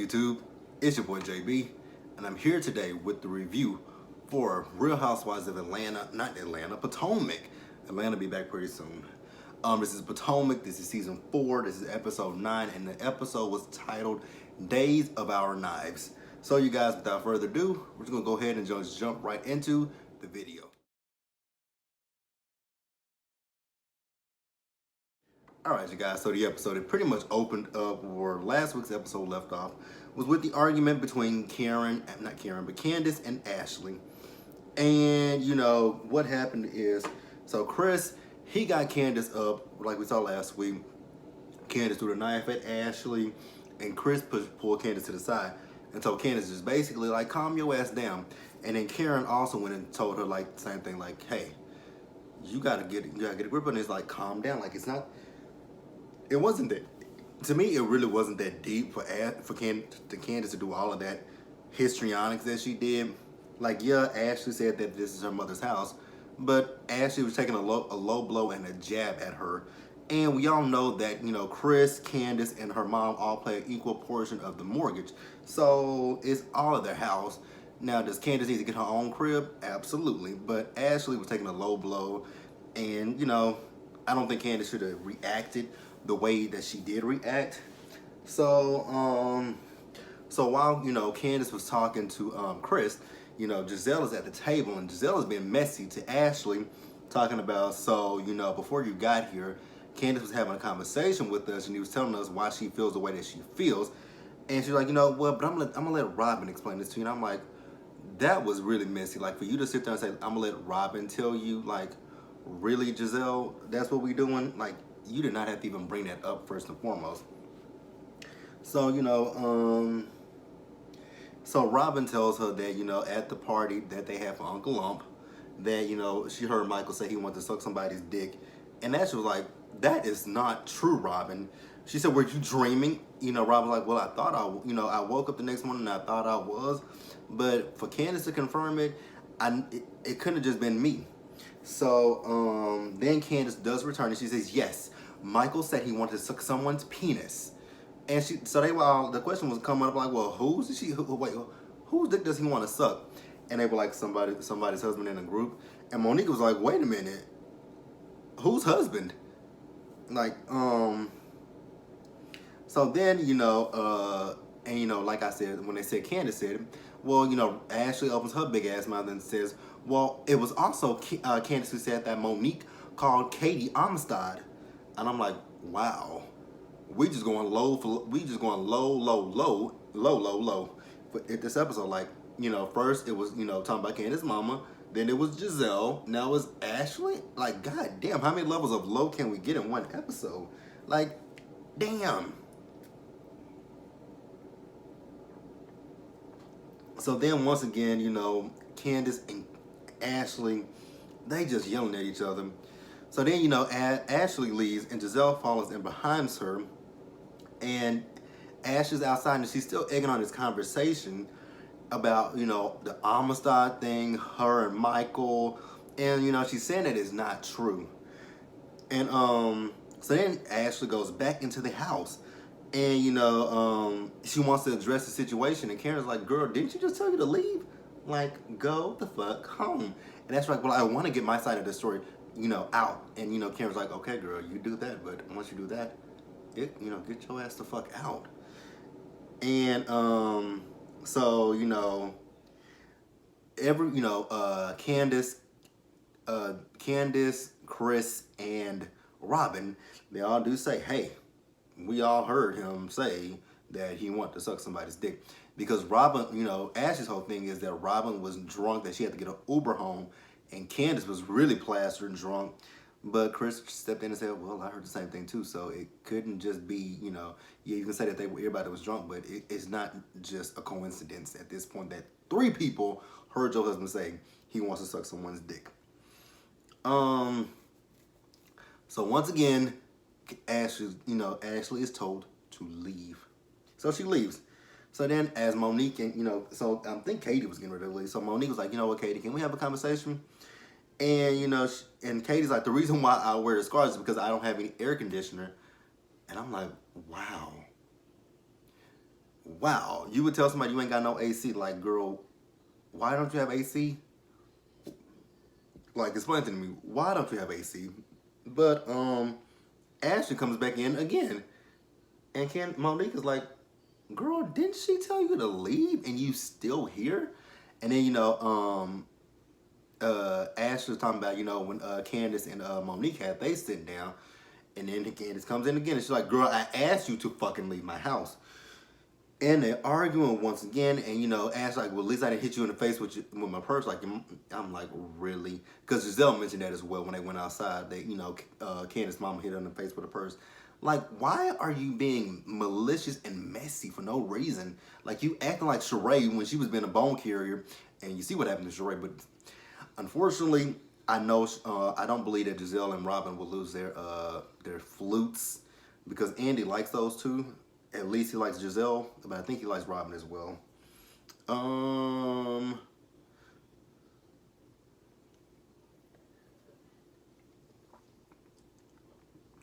YouTube? It's your boy JB, and I'm here today with the review for Real Housewives of Atlanta, not Atlanta, Potomac. Atlanta be back pretty soon. This is Potomac, this is season 4, this is episode 9, and the episode was titled Days of Our Knives. So you guys, without further ado, we're just gonna go ahead and just jump right into the video. Alright, you guys, so the episode, it pretty much opened up where last week's episode left off, was with the argument between Candace and Ashley. And, you know, what happened is, so Chris, he got Candace up, like we saw last week. Candace threw the knife at Ashley, and Chris pulled Candace to the side and told Candace just basically, like, calm your ass down. And then Karen also went and told her, like, the same thing, like, hey, you gotta get a grip on this, like, calm down. Like, it's not... It wasn't that, to me, it really wasn't that deep for Candace to do all of that histrionics that she did. Like, yeah, Ashley said that this is her mother's house, but Ashley was taking a low blow and a jab at her. And we all know that, you know, Chris, Candace, and her mom all play an equal portion of the mortgage. So it's all of their house. Now, does Candace need to get her own crib? Absolutely. But Ashley was taking a low blow, and, you know, I don't think Candace should have reacted the way that she did react. So, so while, you know, Candace was talking to Chris, you know, Giselle is at the table, and Giselle has been messy to Ashley, talking about, so, you know, before you got here, Candace was having a conversation with us, and he was telling us why she feels the way that she feels. And she's like, you know what, but I'm gonna let Robin explain this to you. And I'm like, that was really messy. Like, for you to sit there and say, I'm gonna let Robin tell you, like, really, Giselle, that's what we doing? Like, you did not have to even bring that up first and foremost. So, you know, so Robin tells her that, you know, at the party that they had for Uncle Lump, that, you know, she heard Michael say he wanted to suck somebody's dick. And Ashley was like, that is not true, Robin. She said, were you dreaming? You know, Robin was like, well, I thought I woke up the next morning and I thought I was. But for Candace to confirm it, it couldn't have just been me. So then Candace does return, and she says, yes, Michael said he wanted to suck someone's penis. And the question was coming up like, well, whose dick does he want to suck? And they were like, somebody's husband in the group. And Monique was like, wait a minute, whose husband? Like, so then, you know, and, you know, like I said, when they said Candace said it, well, you know, Ashley opens her big ass mouth and says, well, it was also Candace who said that Monique called Katie Amistad. And I'm like, wow, we just going low for this episode. Like, you know, first it was, you know, talking about Candace's mama, then it was Giselle, now it's Ashley. Like, god damn, how many levels of low can we get in one episode? Like, damn. So then once again, you know, Candace and Ashley, they just yelling at each other. So then, you know, Ashley leaves and Giselle follows in behind her. And Ashley's outside and she's still egging on this conversation about, you know, the Amistad thing, her and Michael. And, you know, she's saying that it's not true. And so then Ashley goes back into the house. And, you know, she wants to address the situation. And Karen's like, girl, didn't she just tell you to leave? Like, go the fuck home. And that's like, well, I want to get my side of the story, you know, out. And, you know, Karen's like, okay, girl, you do that. But once you do that, you know, get your ass the fuck out. And, so, you know, Candace, Chris, and Robin, they all do say, hey, we all heard him say that he wanted to suck somebody's dick. Because Robin, you know, Ashley's whole thing is that Robin was drunk, that she had to get an Uber home, and Candace was really plastered and drunk. But Chris stepped in and said, well, I heard the same thing too, so it couldn't just be, you know, yeah, you can say that everybody was drunk, but it's not just a coincidence at this point that 3 people heard your husband say he wants to suck someone's dick. So once again, Ashley is told to leave. So she leaves. So then as Monique and, you know, so I think Katie was getting ready to leave. So Monique was like, you know what, Katie, can we have a conversation? And, you know, and Katie's like, the reason why I wear the scarves is because I don't have any air conditioner. And I'm like, wow. Wow, you would tell somebody you ain't got no AC, like, girl, why don't you have AC? Like, explain to me, why don't you have AC? But Ashley comes back in again, and Monique is like, girl, didn't she tell you to leave and you still here? And then Ash was talking about, when Candace and Monique had they sit down, and then Candace comes in again and she's like, girl, I asked you to fucking leave my house. And they're arguing once again, and Ash like, well, at least I didn't hit you in the face with my purse. Like, I'm like, really? Because Giselle mentioned that as well when they went outside. They, Candace's mama hit her in the face with a purse. Like, why are you being malicious and messy for no reason? Like, you acting like Sheree when she was being a bone carrier, and you see what happened to Sheree. But unfortunately, I know I don't believe that Giselle and Robin will lose their flutes because Andy likes those two. At least he likes Giselle, but I think he likes Robin as well.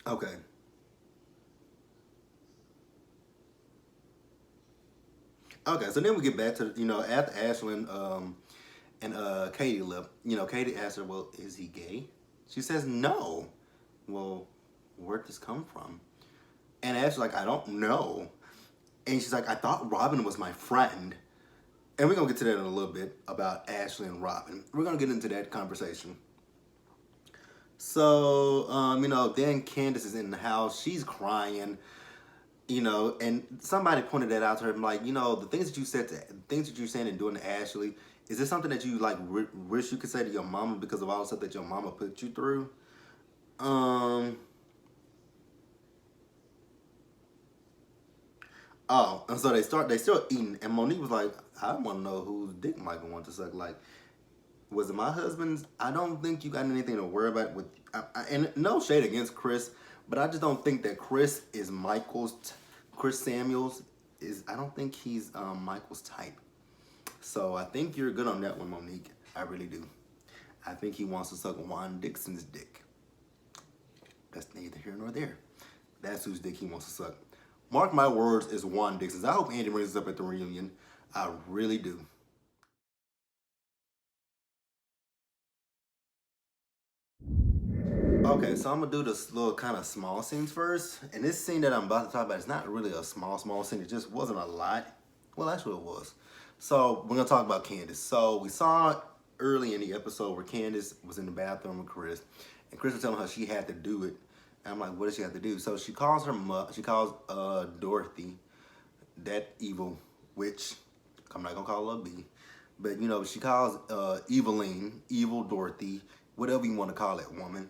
Okay. Okay, so then we get back to, after Ashlyn and Katie left, Katie asked her, well, is he gay? She says, no. Well, where'd this come from? And Ashley's like, I don't know. And she's like, I thought Robin was my friend. And we're going to get to that in a little bit about Ashley and Robin. We're going to get into that conversation. So, then Candace is in the house. She's crying, and somebody pointed that out to her. I'm like, the things that you said, things that you're saying and doing to Ashley, is this something that you, like, wish you could say to your mama because of all the stuff that your mama put you through? Oh, and so they start eating, and Monique was like, I want to know whose dick Michael wants to suck. Like, was it my husband's? I don't think you got anything to worry about with, and no shade against Chris, but I just don't think that Chris is Chris Samuels I don't think he's Michael's type. So I think you're good on that one, Monique. I really do. I think he wants to suck Juan Dixon's dick. That's neither here nor there. That's whose dick he wants to suck. Mark my words, is Juan Dixon's. I hope Andy brings this up at the reunion. I really do. Okay, so I'm gonna do this little kind of small scenes first. And this scene that I'm about to talk about is not really a small scene. It just wasn't a lot. Well, actually, it was. So we're gonna talk about Candace. So we saw early in the episode where Candace was in the bathroom with Chris, and Chris was telling her she had to do it. And I'm like, what does she have to do? So she calls she calls Dorothy, that evil witch. I'm not gonna call her a B, but she calls Eveline, evil Dorothy, whatever you want to call that woman.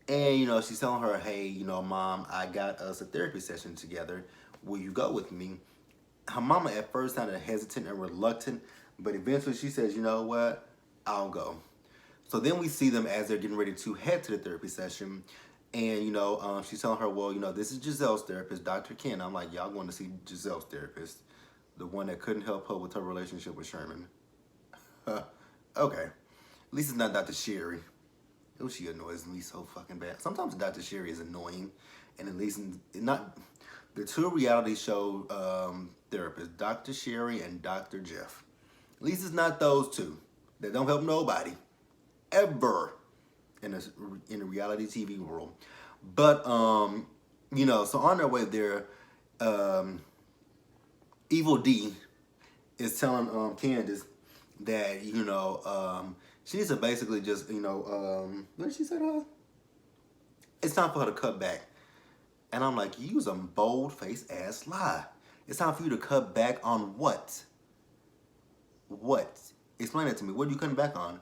And she's telling her, hey, mom, I got us a therapy session together. Will you go with me? Her mama at first sounded hesitant and reluctant, but eventually she says, you know what? I'll go. So then we see them as they're getting ready to head to the therapy session. And, she's telling her, well, this is Giselle's therapist, Dr. Ken. I'm like, y'all going to see Giselle's therapist, the one that couldn't help her with her relationship with Sherman. Okay. At least it's not Dr. Sherry. Oh, she annoys me so fucking bad. Sometimes Dr. Sherry is annoying. And at least not the two reality show therapists, Dr. Sherry and Dr. Jeff. At least it's not those two. That don't help nobody. Ever. In the reality TV world. But, so on their way there, Evil D is telling Candace that, she needs to basically just, what did she say to her? It's time for her to cut back. And I'm like, you use a bold-faced ass lie. It's time for you to cut back on what? What? Explain it to me. What are you cutting back on?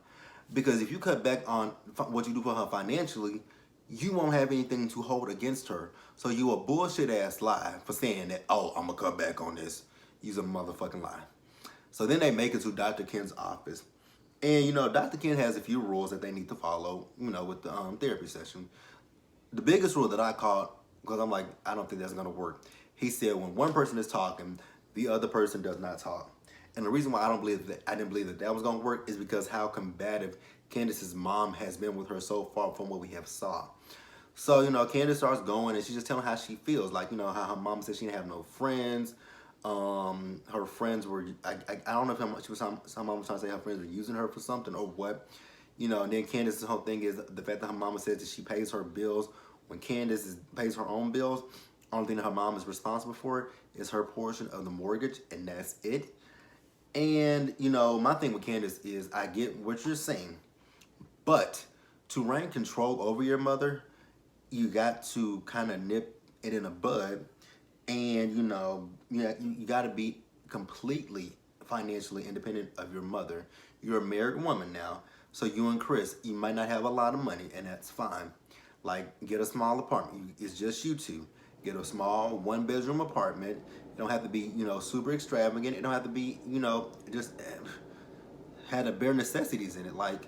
Because if you cut back on what you do for her financially, you won't have anything to hold against her. So you a bullshit ass lie for saying that, oh, I'm going to cut back on this. Use a motherfucking lie. So then they make it to Dr. Ken's office. And, Dr. Ken has a few rules that they need to follow, with the therapy session. The biggest rule that I caught, because I'm like, I don't think that's going to work. He said when one person is talking, the other person does not talk. And the reason why I didn't believe that was going to work is because how combative Candace's mom has been with her so far from what we have saw. So, Candace starts going and she's just telling how she feels. Like, how her mom said she didn't have no friends. Her friends were, I don't know if some mom was trying to say her friends were using her for something or what. And then Candace's whole thing is the fact that her mama says that she pays her bills. When pays her own bills, only thing that her mom is responsible for is her portion of the mortgage, and that's it. And, my thing with Candace is I get what you're saying, but to reign control over your mother, you got to kind of nip it in a bud. And, you got to be completely financially independent of your mother. You're a married woman now. So you and Chris, you might not have a lot of money, and that's fine. Like, get a small apartment. It's just you two. Get a small one-bedroom apartment. It don't have to be, super extravagant. It don't have to be, just had the bare necessities in it. Like,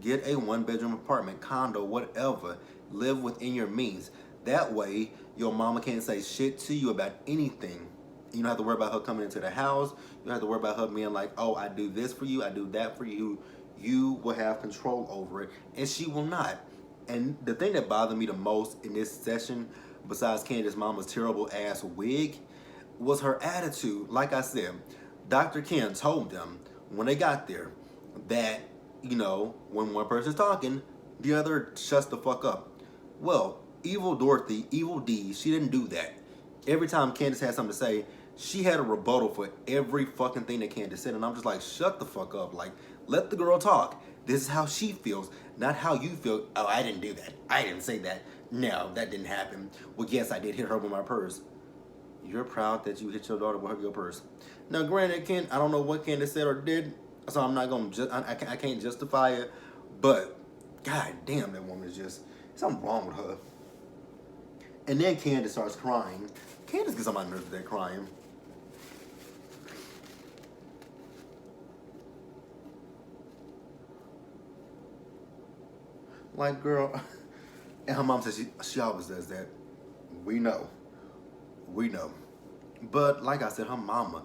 get a one-bedroom apartment, condo, whatever. Live within your means. That way, your mama can't say shit to you about anything. You don't have to worry about her coming into the house. You don't have to worry about her being like, oh, I do this for you, I do that for you. You will have control over it, and she will not. And the thing that bothered me the most in this session, besides Candace's mama's terrible ass wig, was her attitude. Like I said, Dr. Ken told them when they got there that, when one person's talking, the other shuts the fuck up. Well, evil Dorothy, evil D, she didn't do that. Every time Candace had something to say, she had a rebuttal for every fucking thing that Candace said. And I'm just like, shut the fuck up. Like, let the girl talk. This is how she feels, not how you feel. Oh, I didn't do that. I didn't say that. No, that didn't happen. Well, yes, I did hit her with my purse. You're proud that you hit your daughter with your purse. Now, granted, Ken, I don't know what Candace said or did, so I'm not going to, I can't justify it. But, god damn, that woman is just, something wrong with her. And then Candace starts crying. Candace gets on my nerves with that crying. Like, girl. And her mom says she always does that. We know. We know. But like I said, her mama.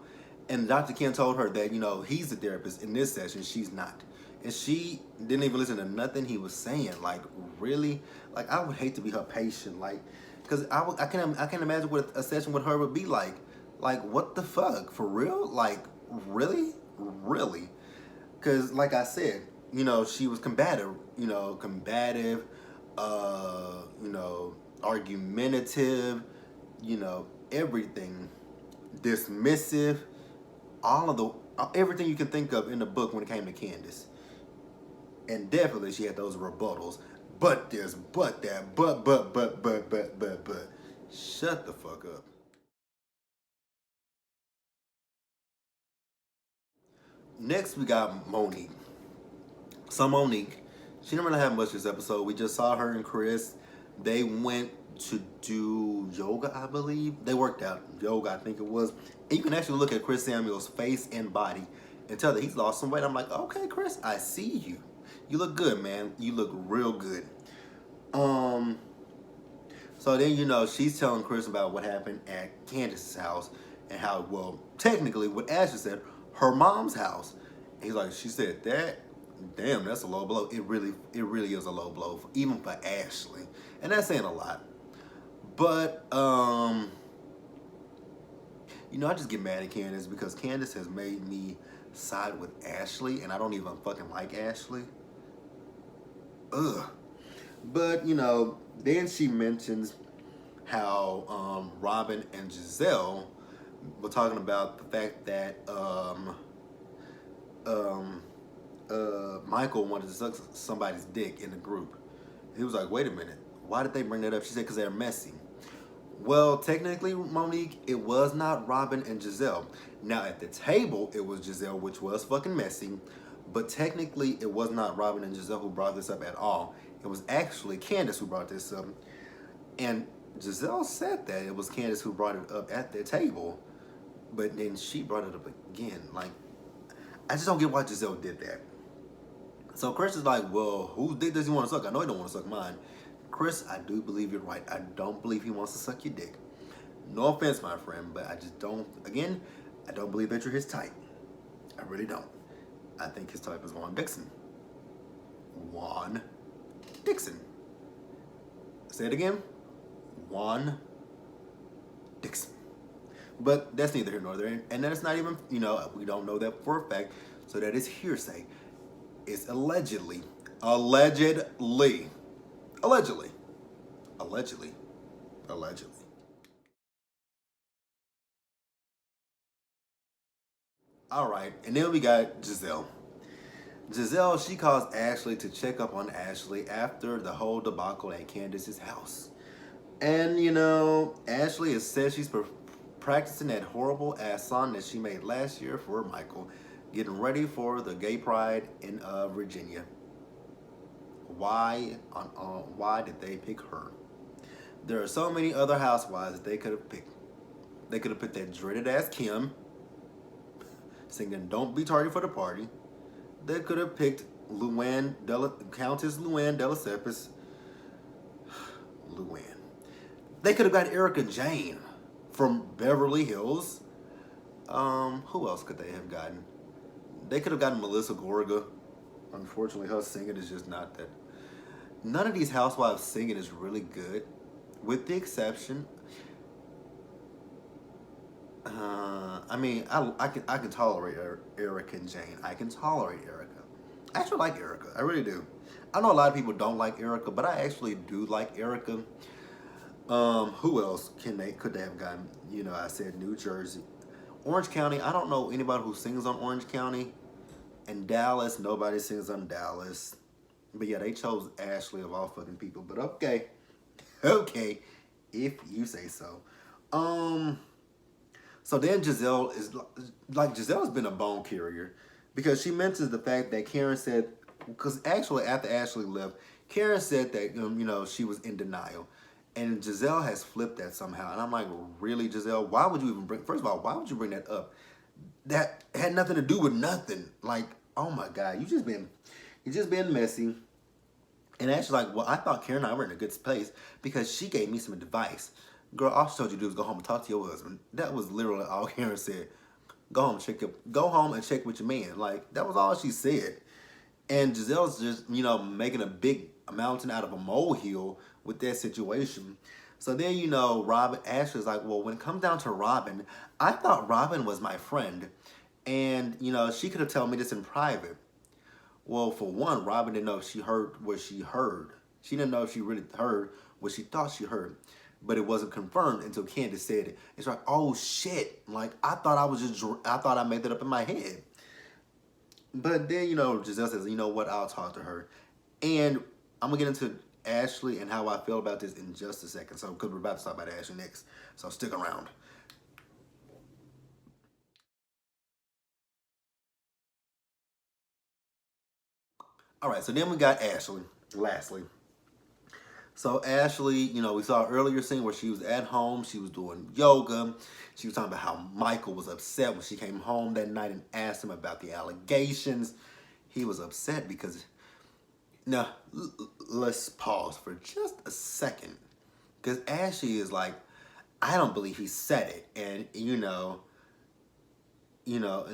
And Dr. Ken told her that, he's the therapist in this session. She's not. And she didn't even listen to nothing he was saying. Like, really? Like, I would hate to be her patient. Like, because I can't imagine what a session with her would be like. Like, what the fuck? For real? Like, really? Really? Because, like I said, she was combative. Combative, argumentative, everything. Dismissive. All of everything you can think of in the book when it came to Candace. And definitely she had those rebuttals. But this, but that, but. Shut the fuck up. Next, we got Monique. So Monique, she didn't really have much this episode. We just saw her and Chris. They went to do yoga, I believe. They worked out yoga, I think it was. And you can actually look at Chris Samuel's face and body and tell that he's lost some weight. I'm like, okay, Chris, I see you. You look good, man. You look real good. So then, she's telling Chris about what happened at Candace's house and how, well, technically, what Ashley said, her mom's house. And he's like, she said that? Damn, that's a low blow. It really is a low blow, even for Ashley. And that's saying a lot. But, I just get mad at Candace because Candace has made me side with Ashley, and I don't even fucking like Ashley. Ugh. But, then she mentions how Robin and Giselle were talking about the fact that Michael wanted to suck somebody's dick in the group. He was like, wait a minute, why did they bring that up? She said, because they're messy. Well, technically, Monique, it was not Robin and Giselle. Now, at the table, it was Giselle, which was fucking messy. But technically, it was not Robin and Giselle who brought this up at all. It was actually Candace who brought this up. And Giselle said that it was Candace who brought it up at the table. But then she brought it up again. Like, I just don't get why Giselle did that. So Chris is like, well, whose dick does he want to suck? I know he don't want to suck mine. Chris, I do believe you're right. I don't believe he wants to suck your dick. No offense, my friend, but I just don't, again, I don't believe that you're his type. I really don't. I think his type is Juan Dixon. Juan Dixon. Say it again. Juan Dixon. But that's neither here nor there. And that's not even, we don't know that for a fact. So that is hearsay. It's allegedly. Allegedly. Allegedly. Allegedly. Allegedly. All right. And then we got Giselle. Giselle, she calls Ashley to check up on Ashley after the whole debacle at Candace's house. And, Ashley has said she's practicing that horrible ass song that she made last year for Michael, getting ready for the gay pride in Virginia. Why did they pick her? There are so many other housewives that they could have picked. They could have picked that dreaded ass Kim, singing "Don't Be Tardy for the Party." They could have picked Countess Luann de Lesseps. Luann. They could have got Erica Jane from Beverly Hills. Who else could they have gotten? They could have gotten Melissa Gorga. Unfortunately, her singing is just not that. None of these housewives singing is really good, with the exception. I can tolerate Erica and Jane. I can tolerate Erica. I actually like Erica. I really do. I know a lot of people don't like Erica, but I actually do like Erica. Who else could they have gotten? I said New Jersey. Orange County, I don't know anybody who sings on Orange County. And Dallas, nobody sings on Dallas. But yeah, they chose Ashley of all fucking people. But okay. Okay. If you say so. So then Giselle Giselle's been a bone carrier. Because she mentions the fact that Karen said, because actually after Ashley left, Karen said that, she was in denial. And Giselle has flipped that somehow. And I'm like, really, Giselle? Why would you even first of all, why would you bring that up? That had nothing to do with nothing. Like, oh my God, you just been messy. And Ashley's like, well, I thought Karen and I were in a good place because she gave me some advice. Girl, all she told you to do was go home and talk to your husband. That was literally all Karen said. Go home and check with your man. Like, that was all she said. And Giselle's just, making a big mountain out of a molehill with that situation. So then, Ashley's like, well, when it comes down to Robin, I thought Robin was my friend. And, she could have told me this in private. Well, for one, Robin didn't know if she heard what she heard. She didn't know if she really heard what she thought she heard. But it wasn't confirmed until Candace said it. It's like, oh shit. Like, I thought I made that up in my head. But then, Giselle says, you know what, I'll talk to her. And I'm going to get into Ashley and how I feel about this in just a second. So, because we're about to talk about Ashley next. So, stick around. All right, so then we got Ashley, lastly. So Ashley, we saw an earlier scene where she was at home. She was doing yoga. She was talking about how Michael was upset when she came home that night and asked him about the allegations. He was upset because... Now, let's pause for just a second. Because Ashley is like, I don't believe he said it. And, and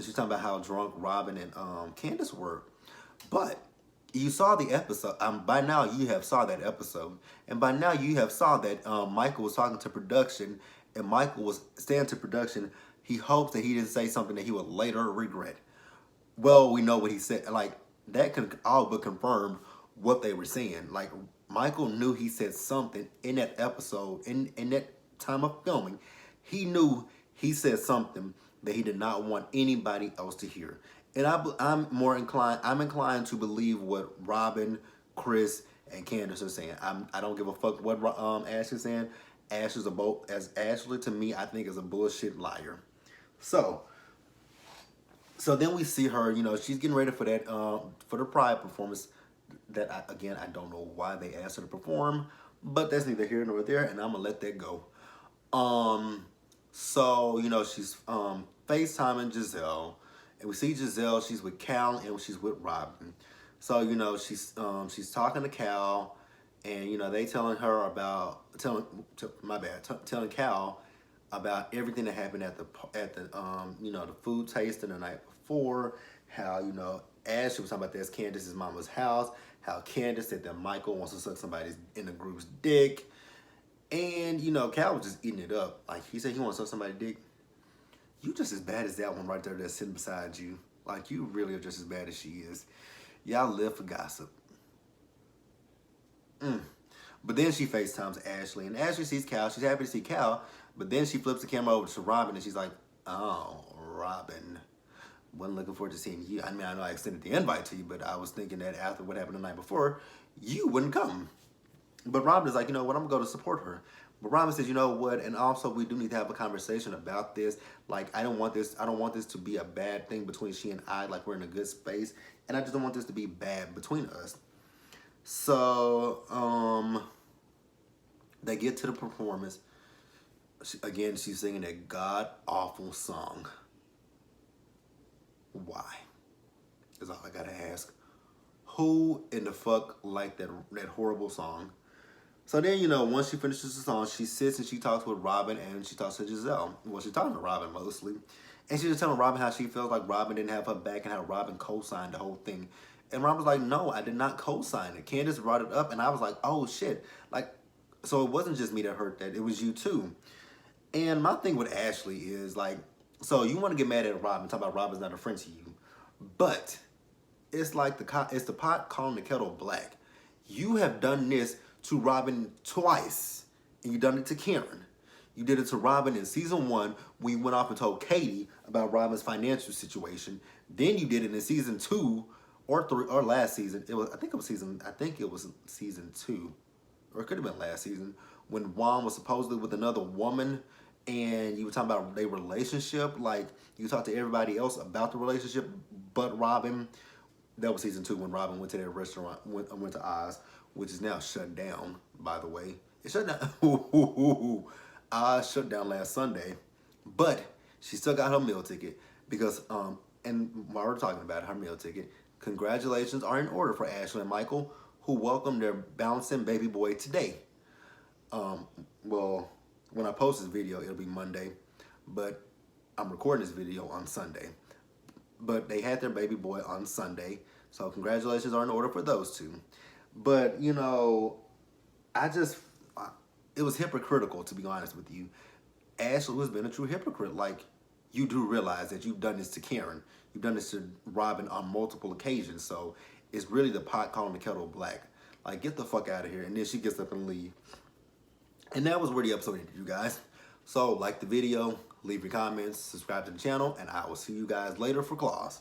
she's talking about how drunk Robin and Candace were. But you saw the episode. By now, you have saw that episode. And by now, you have saw that Michael was talking to production. And Michael was saying to production, he hopes that he didn't say something that he would later regret. Well, we know what he said. Like, that could all but confirm what they were saying. Like, Michael knew he said something in that episode, in that time of filming. He knew he said something that he did not want anybody else to hear. And I'm inclined to believe what Robin, Chris, and Candace are saying. I don't give a fuck what Ashley's saying. Ashley to me, I think is a bullshit liar. So then we see her, she's getting ready for that, for the Pride performance that, I don't know why they asked her to perform, but that's neither here nor there, and I'm going to let that go. So, she's FaceTiming Giselle, and we see Giselle, she's with Cal, and she's with Robin. So, she's talking to Cal, and, they telling Cal about everything that happened at the the food tasting the night before, how, Ashley was talking about this Candace's mama's house, how Candace said that Michael wants to suck somebody's in the group's dick. And, Cal was just eating it up. Like, he said he wants to suck somebody's dick. you just as bad as that one right there that's sitting beside you. Like, you really are just as bad as she is. Y'all live for gossip. But then she FaceTimes Ashley, and Ashley sees Cal. She's happy to see Cal, but then she flips the camera over to Robin, and she's like, "Oh, Robin, wasn't looking forward to seeing you. I mean, I know I extended the invite to you, but I was thinking that after what happened the night before, you wouldn't come." But Robin is like, "You know what? I'm gonna go to support her." But Robin says, "You know what? And also, we do need to have a conversation about this. Like, I don't want this. I don't want this to be a bad thing between she and I. Like, we're in a good space, and I just don't want this to be bad between us." So, they get to the performance. Again, she's singing that god awful song. Why? Is all I gotta ask. Who in the fuck liked that horrible song? So then, once she finishes the song, she sits and she talks with Robin and she talks to Giselle. Well, she's talking to Robin mostly. And she's just telling Robin how she feels like Robin didn't have her back and how Robin co-signed the whole thing. And Robin was like, "No, I did not co-sign it." Candace brought it up and I was like, "Oh shit." Like, so it wasn't just me that heard that, it was you too. And my thing with Ashley is like, so you want to get mad at Robin, talk about Robin's not a friend to you, but it's like it's the pot calling the kettle black. You have done this to Robin twice, and you done it to Karen. You did it to Robin in season 1. We went off and told Katie about Robin's financial situation. Then you did it in season 2 or 3 or last season. I think it was season 2, or it could have been last season, when Juan was supposedly with another woman, and you were talking about their relationship. Like, you talked to everybody else about the relationship but Robin. That was season 2 when Robin went to their restaurant, went to Oz, which is now shut down, by the way. It shut down. Oz shut down last Sunday, but she still got her meal ticket because, and while we're talking about her meal ticket, congratulations are in order for Ashley and Michael, who welcomed their bouncing baby boy today. Well, when I post this video, it'll be Monday, but I'm recording this video on Sunday. But they had their baby boy on Sunday, so congratulations are in order for those two. But, it was hypocritical, to be honest with you. Ashley has been a true hypocrite. Like, you do realize that you've done this to Karen. You've done this to Robin on multiple occasions, so it's really the pot calling the kettle black. Like, get the fuck out of here. And then she gets up and leaves. And that was where the episode ended, you guys. So, like the video, leave your comments, subscribe to the channel, and I will see you guys later for claws.